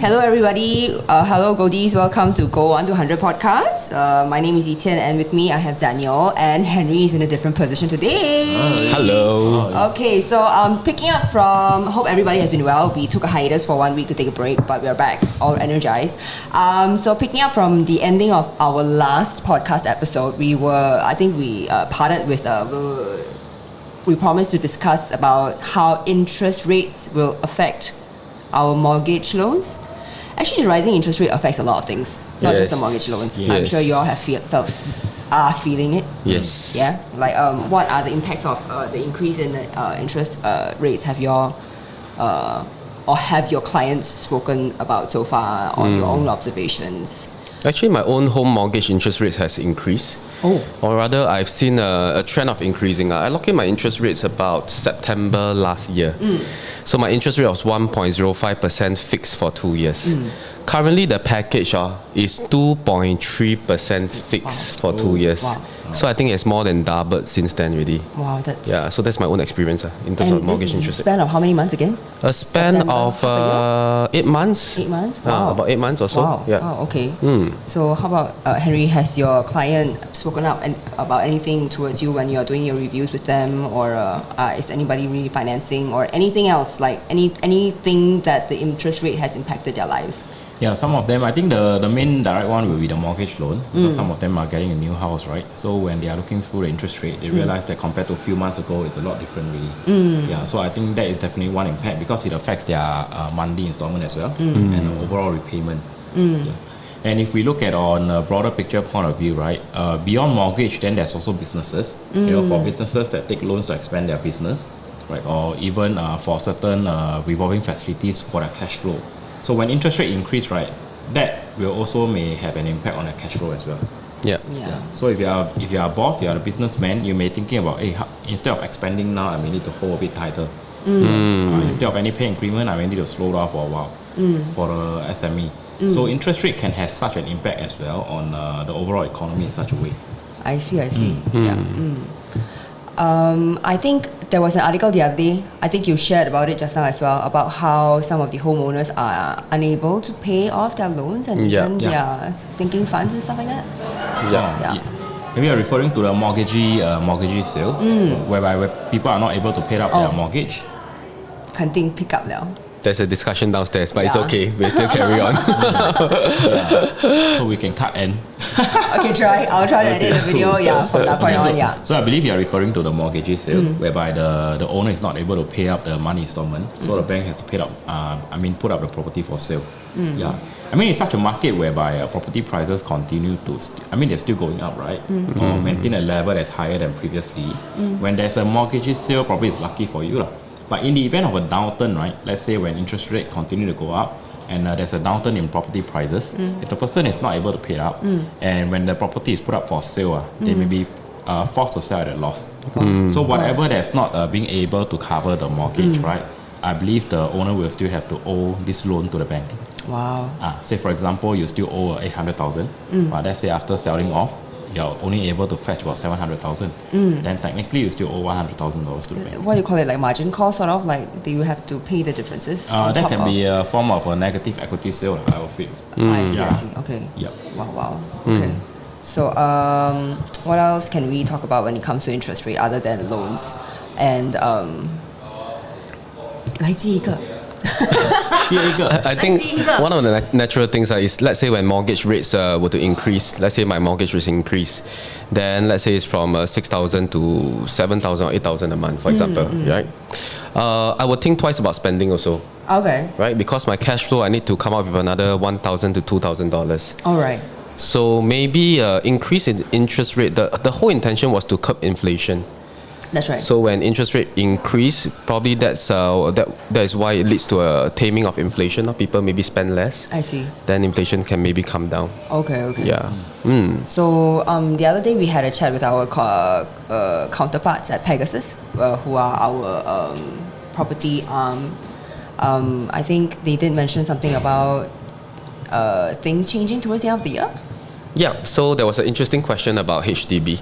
Hello, everybody. Hello, Goldies. Welcome to Go On to 100 podcast. My name is Yiqian, and with me I have Daniel, and Henry is in a different position today. Hi. Hello. Okay, so picking up from, hope everybody has been well. We took a hiatus for 1 week to take a break, but we're back, all energized. So picking up from the ending of our last podcast episode, we parted with we promised to discuss about how interest rates will affect our mortgage loans. Actually, the rising interest rate affects a lot of things, not just the mortgage loans. Yes. I'm sure you all have feeling it. Yes. Yeah. Like, what are the impacts of the increase in the interest rates? Have your clients spoken about so far on your own observations? Actually, my own home mortgage interest rates has increased. Oh. Or rather, I've seen a trend of increasing. I locked in my interest rates about September last year. So my interest rate was 1.05% fixed for 2 years. Currently, the package is 2.3% fixed for 2 years. Wow. So I think it's more than doubled since then already. Wow, that's... Yeah, so that's my own experience in terms of mortgage interest rate. span of how many months again? A span September, of half 8 months. 8 months? Wow. About 8 months or so. Wow. Yeah. Wow, okay. So how about, Henry, has your client spoken up about anything towards you when you're doing your reviews with them, or is anybody refinancing, or anything else, like anything that the interest rate has impacted their lives? Yeah, some of them, I think the main direct one will be the mortgage loan, because some of them are getting a new house, right? So when they are looking through the interest rate, they realize that compared to a few months ago, it's a lot different really. Yeah, so I think that is definitely one impact, because it affects their monthly installment as well, and overall repayment. Yeah. And if we look at on a broader picture point of view, right, beyond mortgage, then there's also businesses. You know, for businesses that take loans to expand their business, right, or even for certain revolving facilities for their cash flow. So when interest rate increase, right, that will also may have an impact on the cash flow as well. Yeah. So if you are a boss, you are a businessman, you may thinking about, hey, instead of expanding now, I may need to hold a bit tighter. Instead of any pay increment, I may need to slow down for a while for the SME. So interest rate can have such an impact as well on the overall economy in such a way. I see. Yeah. I think there was an article the other day, I think you shared about it just now as well, about how some of the homeowners are unable to pay off their loans and even their sinking funds and stuff like that. Yeah. Maybe you're referring to the mortgagee sale, whereby people are not able to pay up their mortgage. 肯定 pick up 了。 There's a discussion downstairs, but it's okay. We'll still carry on. So we can cut and... Okay, I'll try to edit the video, from that point on, So I believe you are referring to the mortgagee sale, whereby the owner is not able to pay up the money installment, so the bank has to put up the property for sale. Yeah. I mean, it's such a market whereby property prices continue to, they're still going up, right? Or maintain a level that's higher than previously. When there's a mortgagee sale, probably it's lucky for you. But in the event of a downturn, right, let's say when interest rate continue to go up and there's a downturn in property prices, if the person is not able to pay up, and when the property is put up for sale, they may be forced to sell at a loss. So whatever that's not being able to cover the mortgage, right, I believe the owner will still have to owe this loan to the bank. Wow. Say for example, you still owe 800,000, but let's say after selling off, you're only able to fetch about 700,000. Then technically you still owe $100,000 to the bank. What do you call it, like margin call sort of? Like, do you have to pay the differences? That can be a form of a negative equity sale, I would feel. I see. Okay. Yep. Wow. Okay. So what else can we talk about when it comes to interest rate other than loans? And 来记一个。 I think one of the natural things is, let's say when mortgage rates were to increase, let's say my mortgage rates increase, then let's say it's from 6,000 to 7,000 or 8,000 a month, for example, right? I would think twice about spending also. Okay. Right, because my cash flow, I need to come up with another $1,000 to $2,000. All right. So maybe increase in interest rate. The whole intention was to curb inflation. That's right. So when interest rate increase, probably that is why it leads to a taming of inflation. People maybe spend less. I see. Then inflation can maybe come down. Okay. Yeah. So the other day we had a chat with our counterparts at Pegasus, who are our property arm. I think they did mention something about things changing towards the end of the year. Yeah, so there was an interesting question about HDB.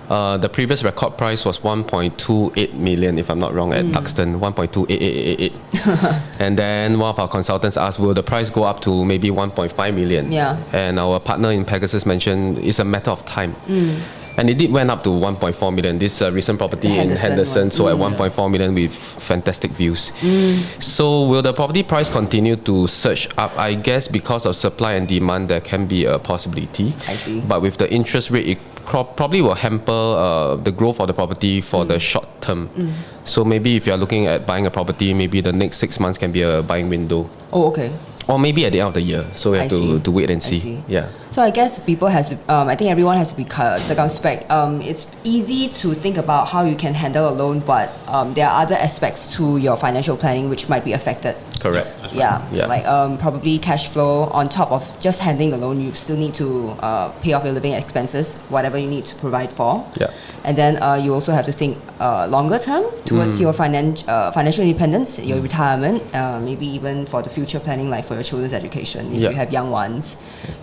The previous record price was 1.28 million, if I'm not wrong, at Duxton, 1.28888. And then one of our consultants asked, will the price go up to maybe 1.5 million? Yeah. And our partner in Pegasus mentioned it's a matter of time. And it did went up to 1.4 million. This recent property in Henderson, so at 1.4 million with fantastic views. So will the property price continue to surge up? I guess because of supply and demand, there can be a possibility. I see. But with the interest rate, it probably will hamper the growth of the property for the short term. So maybe if you're looking at buying a property, maybe the next 6 months can be a buying window. Oh, okay. Or maybe at the end of the year. So we have to wait and see. Yeah. So I guess people has to, I think everyone has to be circumspect. It's easy to think about how you can handle a loan, but there are other aspects to your financial planning which might be affected. Correct. Yeah. Like probably cash flow on top of just handling the loan. You still need to pay off your living expenses, whatever you need to provide for. Yeah. And then you also have to think longer term towards your financial independence, your retirement, maybe even for the future planning, like for your children's education if you have young ones.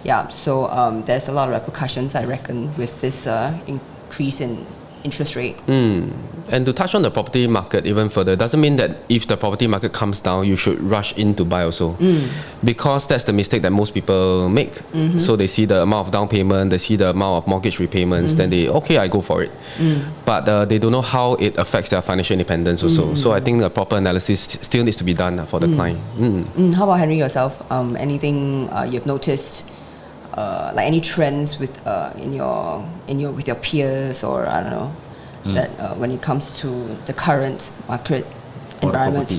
Yeah. So there's a lot of repercussions, I reckon, with this increase in interest rate. And to touch on the property market even further, doesn't mean that if the property market comes down, you should rush in to buy also. Because that's the mistake that most people make. So they see the amount of down payment, they see the amount of mortgage repayments, then I go for it. But they don't know how it affects their financial independence also. So I think a proper analysis still needs to be done for the client. How about Henry yourself? Anything you've noticed? Like any trends with with your peers, or I don't know, that when it comes to the current market environment,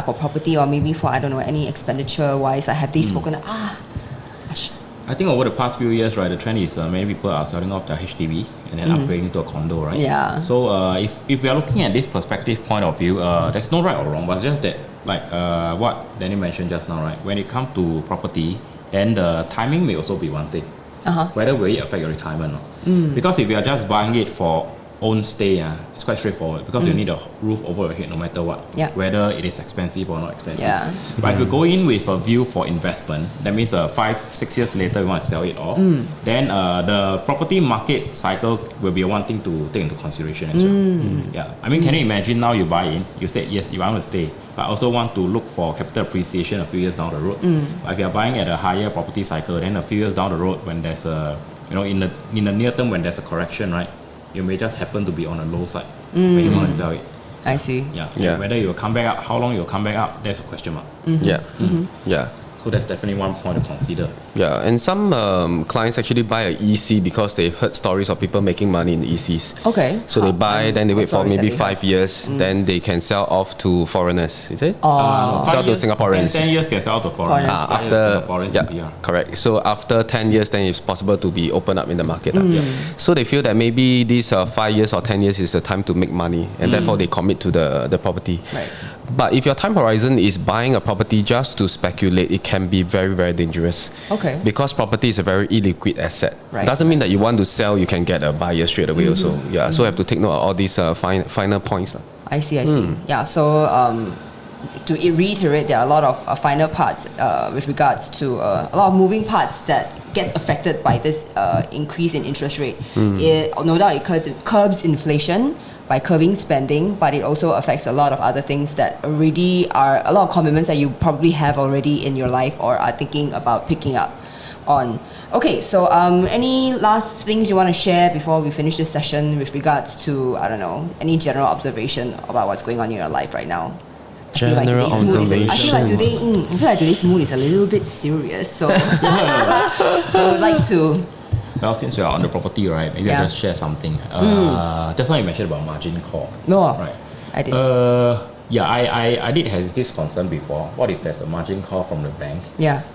for property, or maybe for, I don't know, any expenditure wise, like have they spoken? I think over the past few years, right, the trend is many people are selling off their HDB and then upgrading to a condo, right? Yeah. So if we are looking at this perspective point of view, there's no right or wrong, but it's just that, like what Danny mentioned just now, right? When it comes to property, then the timing may also be one thing. Whether will it affect your retirement or not. Because if you are just buying it for own stay, it's quite straightforward, because you need a roof over your head no matter what, whether it is expensive or not expensive. But if you go in with a view for investment, that means 5-6 years later you want to sell it off, then the property market cycle will be one thing to take into consideration as well. I mean, can you imagine now you buy in, you said yes, you want to stay, but also want to look for capital appreciation a few years down the road. But if you are buying at a higher property cycle, then a few years down the road, when there's a, in the near term, when there's a correction, right, you may just happen to be on the low side when you want to sell it. I see. Whether you'll come back up, how long you'll come back up, there's a question mark. So that's definitely one point to consider. And some clients actually buy an EC because they've heard stories of people making money in the ECs. Okay. So they buy, then they wait for maybe 5 years, then they can sell off to foreigners, is it? Sell to Singaporeans. 10 years can sell to foreigners. Correct. So after 10 years, then it's possible to be open up in the market. So they feel that maybe these 5 years or 10 years is the time to make money, and therefore they commit to the property. But if your time horizon is buying a property just to speculate, it can be very, very dangerous. Because property is a very illiquid asset. Doesn't mean that you want to sell, you can get a buyer straight away also. So you have to take note of all these final points. I see. Yeah, so to reiterate, there are a lot of finer parts with regards to a lot of moving parts that gets affected by this increase in interest rate. No doubt it curbs inflation by curbing spending, but it also affects a lot of other things that already are a lot of commitments that you probably have already in your life or are thinking about picking up on. Okay, so any last things you want to share before we finish this session with regards to, I don't know, any general observation about what's going on in your life right now? I feel like today's mood is a little bit serious, so so I would like to. Well, since we are on the property, right, maybe I'll just share something. Just now you mentioned about margin call. Right. I did. I did have this concern before. What if there's a margin call from the bank?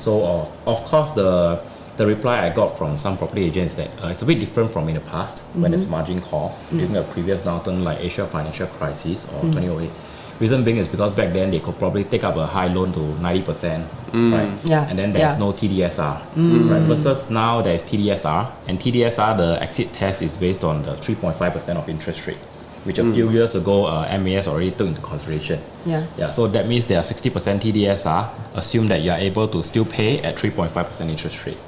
So, of course, the reply I got from some property agents is that it's a bit different from in the past when there's margin call during a previous downturn like Asia financial crisis or 2008. Reason being is because back then they could probably take up a high loan to 90%, right? And then there's no TDSR, right? Versus now there's TDSR, and TDSR, the exit test is based on the 3.5% of interest rate. which a few years ago MAS already took into consideration. Yeah. So that means there are 60% TDSR. Assume that you are able to still pay at 3.5% interest rate.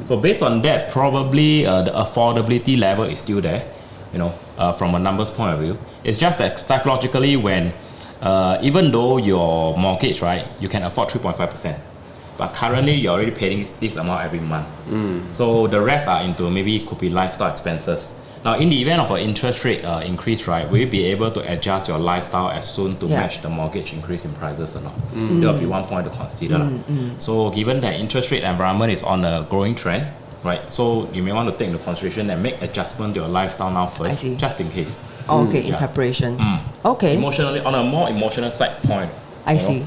So based on that, probably the affordability level is still there. From a numbers point of view, it's just that psychologically when even though your mortgage, right, you can afford 3.5%, but currently you're already paying this amount every month. So the rest are into maybe could be lifestyle expenses. Now, in the event of an interest rate increase, right, will you be able to adjust your lifestyle as soon to match the mortgage increase in prices or not? That will be one point to consider. So given that interest rate environment is on a growing trend, right, so you may want to take into consideration and make adjustment to your lifestyle now first, just in case. Okay, in preparation. Okay. Emotionally, on a more emotional side point. I see.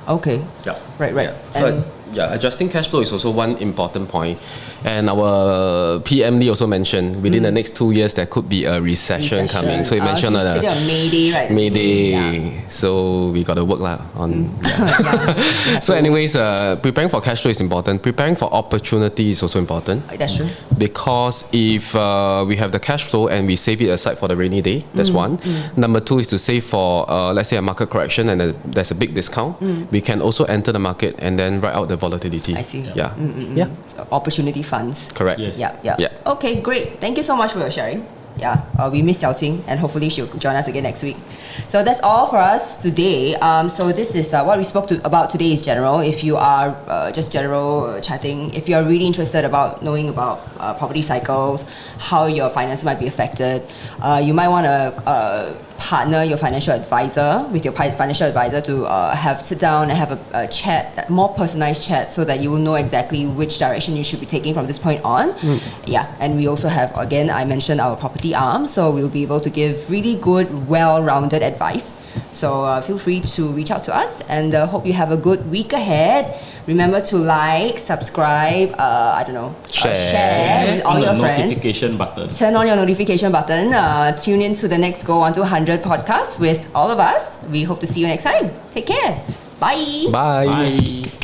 Okay. Yeah. Right. Yeah. So adjusting cash flow is also one important point. And our PM Lee also mentioned within the next 2 years there could be a recession coming. So he mentioned on Mayday, right? Mayday. So we got to work on. So anyways, preparing for cash flow is important. Preparing for opportunity is also important. That's true. Because if we have the cash flow and we save it aside for the rainy day, that's one. Number two is to save for let's say a market correction and there's a big discount. We can also enter the market and then write out the volatility. I see. Yeah. So opportunity funds. Correct. Yes. Yeah. Okay, great. Thank you so much for your sharing. We miss Xiao Qing and hopefully she'll join us again next week. So that's all for us today. So this is what we spoke about today is general. If you are just general chatting, if you are really interested about knowing about property cycles, how your finance might be affected, you might want to partner your financial advisor with your financial advisor to sit down and have a chat, more personalized chat, so that you will know exactly which direction you should be taking from this point on. And we also have, again, I mentioned our property arm, so we'll be able to give really good, well-rounded advice. So feel free to reach out to us, and hope you have a good week ahead. Remember to like, subscribe, share with all your friends. Notification button. Turn on your notification button. Tune in to the next Go 1 to 100 podcast with all of us. We hope to see you next time. Take care. Bye. Bye.